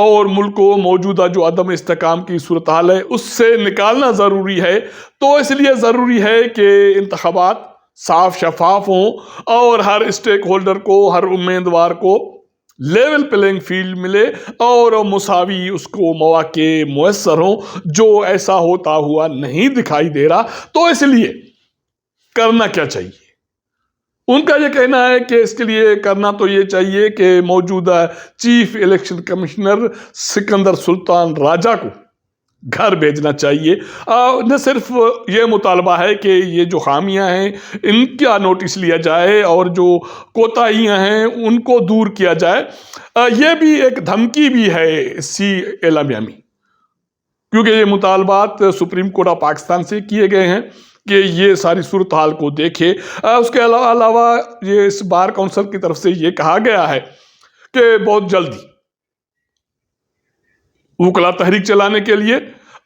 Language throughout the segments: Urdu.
اور ملک کو موجودہ جو عدم استحکام کی صورتحال ہے اس سے نکالنا ضروری ہے. تو اس لیے ضروری ہے کہ انتخابات صاف شفاف ہوں اور ہر اسٹیک ہولڈر کو، ہر امیدوار کو لیول پلینگ فیلڈ ملے اور مساوی اس کو مواقع میسر ہوں، جو ایسا ہوتا ہوا نہیں دکھائی دے رہا. تو اس لیے کرنا کیا چاہیے؟ ان کا یہ کہنا ہے کہ اس کے لیے کرنا تو یہ چاہیے کہ موجودہ چیف الیکشن کمشنر سکندر سلطان راجہ کو گھر بھیجنا چاہیے. نہ صرف یہ مطالبہ ہے کہ یہ جو خامیاں ہیں ان کا نوٹس لیا جائے اور جو کوتاہیاں ہیں ان کو دور کیا جائے، یہ بھی ایک دھمکی بھی ہے اسی اعلامیہ میں، کیونکہ یہ مطالبات سپریم کورٹ آف پاکستان سے کیے گئے ہیں کہ یہ ساری صورتحال کو دیکھے. اس کے علاوہ یہ اس بار کونسل کی طرف سے یہ کہا گیا ہے کہ بہت جلدی وکلا تحریک چلانے کے لیے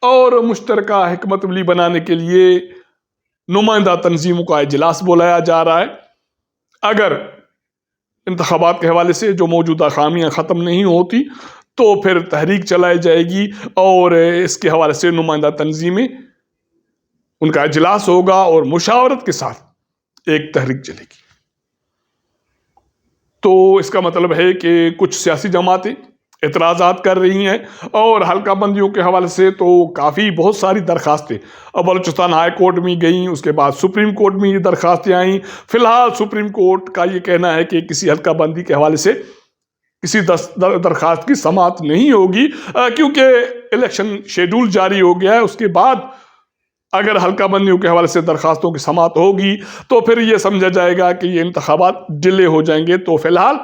اور مشترکہ حکمت عملی بنانے کے لیے نمائندہ تنظیموں کا اجلاس بلایا جا رہا ہے. اگر انتخابات کے حوالے سے جو موجودہ خامیاں ختم نہیں ہوتی تو پھر تحریک چلائی جائے گی اور اس کے حوالے سے نمائندہ تنظیمیں ان کا اجلاس ہوگا اور مشاورت کے ساتھ ایک تحریک چلے گی. تو اس کا مطلب ہے کہ کچھ سیاسی جماعتیں اعتراضات کر رہی ہیں اور حلقہ بندیوں کے حوالے سے تو کافی بہت ساری درخواستیں بلوچستان ہائی کورٹ میں گئیں، اس کے بعد سپریم کورٹ میں یہ درخواستیں آئیں. فی الحال سپریم کورٹ کا یہ کہنا ہے کہ کسی حلقہ بندی کے حوالے سے کسی درخواست کی سماعت نہیں ہوگی، کیونکہ الیکشن شیڈول جاری ہو گیا ہے. اس کے بعد اگر حلقہ بندیوں کے حوالے سے درخواستوں کی سماعت ہوگی تو پھر یہ سمجھا جائے گا کہ یہ انتخابات ڈیلے ہو جائیں گے. تو فی الحال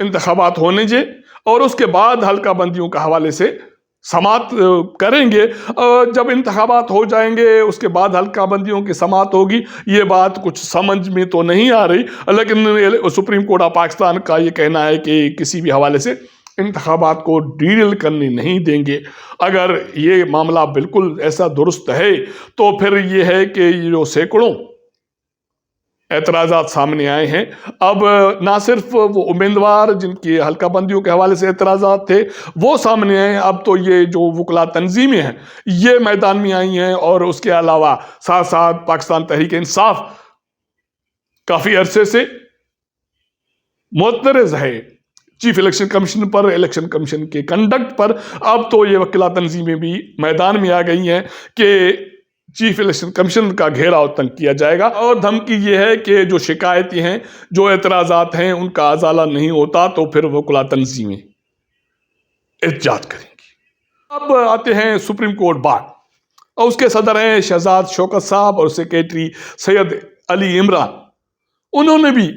انتخابات ہونے جے اور اس کے بعد حلقہ بندیوں کے حوالے سے سماعت کریں گے. جب انتخابات ہو جائیں گے اس کے بعد حلقہ بندیوں کی سماعت ہوگی. یہ بات کچھ سمجھ میں تو نہیں آ رہی، لیکن سپریم کورٹ آف پاکستان کا یہ کہنا ہے کہ کسی بھی حوالے سے انتخابات کو ڈیل کرنے نہیں دیں گے. اگر یہ معاملہ بالکل ایسا درست ہے تو پھر یہ ہے کہ یہ جو سینکڑوں اعتراضات سامنے آئے ہیں، اب نہ صرف وہ امیدوار جن کی حلقہ بندیوں کے حوالے سے اعتراضات تھے وہ سامنے آئے، اب تو یہ جو وکلا تنظیمیں ہیں یہ میدان میں آئی ہیں. اور اس کے علاوہ ساتھ ساتھ پاکستان تحریک انصاف کافی عرصے سے معترض ہے چیف الیکشن کمیشن پر، الیکشن کمیشن کے کنڈکٹ پر. اب تو یہ وکلا تنظیمیں بھی میدان میں آ گئی ہیں کہ چیف الیکشن کمیشن کا گھیراؤ تنگ کیا جائے گا. اور دھمکی یہ ہے کہ جو شکایتیں ہیں، جو اعتراضات ہیں، ان کا ازالہ نہیں ہوتا تو پھر وکلا تنظیمیں احتجاج کریں گی. اب آتے ہیں سپریم کورٹ بار، اور اس کے صدر ہیں شہزاد شوکت صاحب اور سیکریٹری سید علی عمران. انہوں نے بھی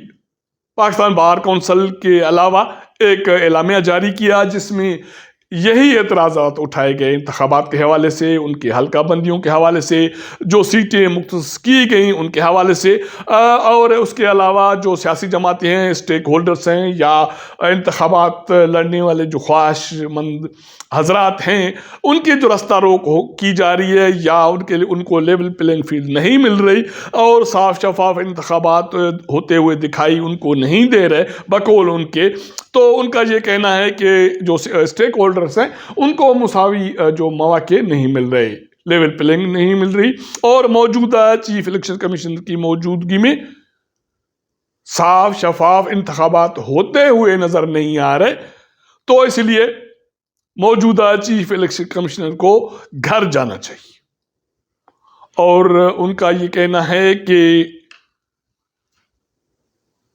پاکستان بار کونسل کے علاوہ ایک اعلامیہ جاری کیا جس میں یہی اعتراضات اٹھائے گئے انتخابات کے حوالے سے، ان کے حلقہ بندیوں کے حوالے سے، جو سیٹیں مختص کی گئیں ان کے حوالے سے، اور اس کے علاوہ جو سیاسی جماعتیں ہیں، اسٹیک ہولڈرز ہیں یا انتخابات لڑنے والے جو خواہش مند حضرات ہیں، ان کی جو رستہ روک کی جا رہی ہے یا ان کو لیول پلینگ فیلڈ نہیں مل رہی اور صاف شفاف انتخابات ہوتے ہوئے دکھائی ان کو نہیں دے رہے بقول ان کے. تو ان کا یہ کہنا ہے کہ جو اسٹیک ہولڈرز ہیں ان کو مساوی جو مواقع نہیں مل رہے، لیول پلینگ نہیں مل رہی، اور موجودہ چیف الیکشن کمیشن کی موجودگی میں صاف شفاف انتخابات ہوتے ہوئے نظر نہیں آ رہے. تو اس لیے موجودہ چیف الیکشن کمشنر کو گھر جانا چاہیے. اور ان کا یہ کہنا ہے کہ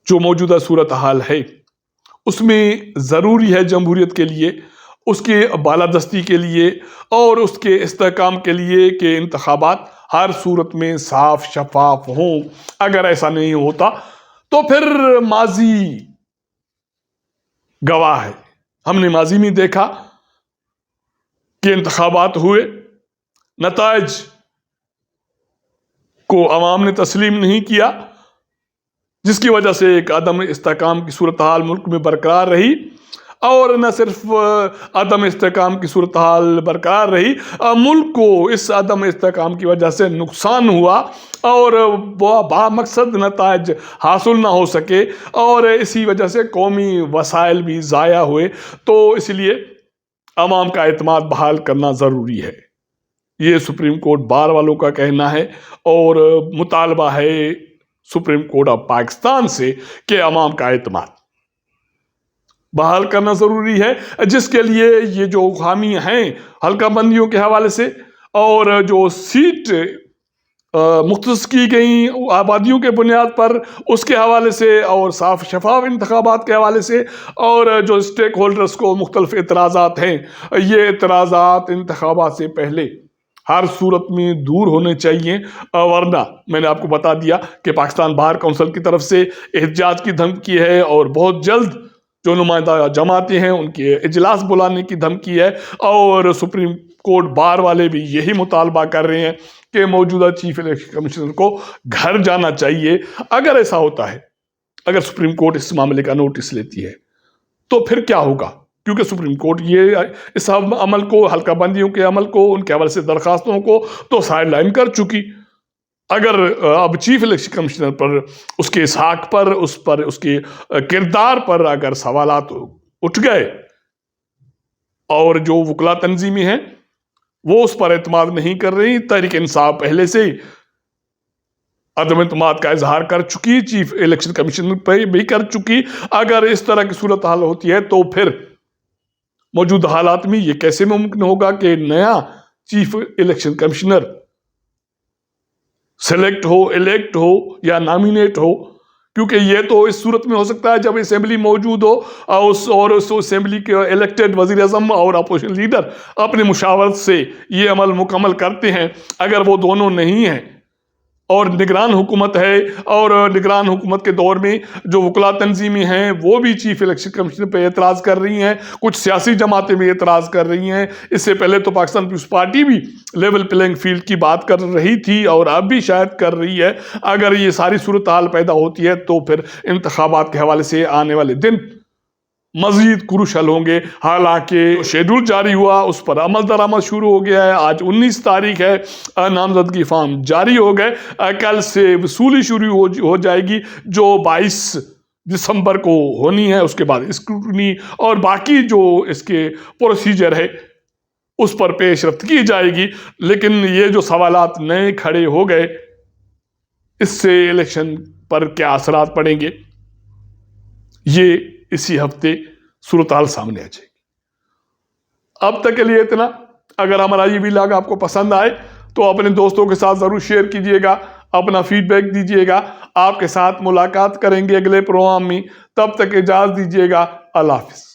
جو موجودہ صورتحال ہے اس میں ضروری ہے جمہوریت کے لیے، اس کے بالادستی کے لیے اور اس کے استحکام کے لیے کہ انتخابات ہر صورت میں صاف شفاف ہوں. اگر ایسا نہیں ہوتا تو پھر ماضی گواہ ہے. ہم نے ماضی میں دیکھا کہ انتخابات ہوئے، نتائج کو عوام نے تسلیم نہیں کیا، جس کی وجہ سے ایک عدم استحکام کی صورتحال ملک میں برقرار رہی. اور نہ صرف عدم استحکام کی صورتحال برقرار رہی، ملک کو اس عدم استحکام کی وجہ سے نقصان ہوا اور بامقصد نتائج حاصل نہ ہو سکے اور اسی وجہ سے قومی وسائل بھی ضائع ہوئے. تو اس لیے عوام کا اعتماد بحال کرنا ضروری ہے۔ یہ سپریم کورٹ بار والوں کا کہنا ہے اور مطالبہ ہے سپریم کورٹ آف پاکستان سے کہ عوام کا اعتماد بحال کرنا ضروری ہے، جس کے لیے یہ جو خامی ہیں حلقہ بندیوں کے حوالے سے اور جو سیٹ مختص کی گئیں آبادیوں کے بنیاد پر اس کے حوالے سے اور صاف شفاف انتخابات کے حوالے سے اور جو اسٹیک ہولڈرز کو مختلف اعتراضات ہیں، یہ اعتراضات انتخابات سے پہلے ہر صورت میں دور ہونے چاہیے، ورنہ میں نے آپ کو بتا دیا کہ پاکستان بار کونسل کی طرف سے احتجاج کی دھمکی ہے اور بہت جلد جو نمائندہ جماعتیں ہیں ان کے اجلاس بلانے کی دھمکی ہے، اور سپریم کورٹ بار والے بھی یہی مطالبہ کر رہے ہیں کہ موجودہ چیف الیکشن کمشنر کو گھر جانا چاہیے۔ اگر ایسا ہوتا ہے، اگر سپریم کورٹ اس معاملے کا نوٹس لیتی ہے تو پھر کیا ہوگا؟ کیونکہ سپریم کورٹ یہ اس عمل کو، حلقہ بندیوں کے عمل کو، ان کے حوالے سے درخواستوں کو تو سائڈ لائن کر چکی۔ اگر اب چیف الیکشن کمشنر پر، اس کے اسحاق پر، اس کے کردار پر اگر سوالات اٹھ گئے اور جو وکلا تنظیمیں ہیں وہ اس پر اعتماد نہیں کر رہی، تحریک انصاف پہلے سے عدم اعتماد کا اظہار کر چکی، چیف الیکشن کمیشن پہ بھی کر چکی، اگر اس طرح کی صورتحال ہوتی ہے تو پھر موجودہ حالات میں یہ کیسے ممکن ہوگا کہ نیا چیف الیکشن کمشنر سلیکٹ ہو، الیکٹ ہو یا نامینیٹ ہو؟ کیونکہ یہ تو اس صورت میں ہو سکتا ہے جب اسمبلی موجود ہو اور اس اسمبلی کے الیکٹڈ وزیر اعظم اور اپوزیشن لیڈر اپنے مشاورت سے یہ عمل مکمل کرتے ہیں۔ اگر وہ دونوں نہیں ہیں اور نگران حکومت ہے، اور نگران حکومت کے دور میں جو وکلا تنظیمیں ہیں وہ بھی چیف الیکشن کمیشن پہ اعتراض کر رہی ہیں، کچھ سیاسی جماعتیں بھی اعتراض کر رہی ہیں، اس سے پہلے تو پاکستان پیپلز پارٹی بھی لیول پلینگ فیلڈ کی بات کر رہی تھی اور اب بھی شاید کر رہی ہے۔ اگر یہ ساری صورتحال پیدا ہوتی ہے تو پھر انتخابات کے حوالے سے آنے والے دن مزید کروشل ہوں گے۔ حالانکہ شیڈول جاری ہوا، اس پر عمل درآمد شروع ہو گیا ہے، آج 19 تاریخ ہے، نامزدگی فارم جاری ہو گئے، کل سے وصولی شروع ہو جائے گی جو 22 دسمبر کو ہونی ہے، اس کے بعد اسکروٹنی اور باقی جو اس کے پروسیجر ہے اس پر پیش رفت کی جائے گی۔ لیکن یہ جو سوالات نئے کھڑے ہو گئے، اس سے الیکشن پر کیا اثرات پڑیں گے، یہ اسی ہفتے صورتحال سامنے آ جائے گی۔ اب تک کے لیے اتنا۔ اگر ہمارا یہ ولاگ آپ کو پسند آئے تو اپنے دوستوں کے ساتھ ضرور شیئر کیجئے گا، اپنا فیڈ بیک دیجئے گا۔ آپ کے ساتھ ملاقات کریں گے اگلے پروگرام میں، تب تک اجازت دیجئے گا۔ اللہ حافظ۔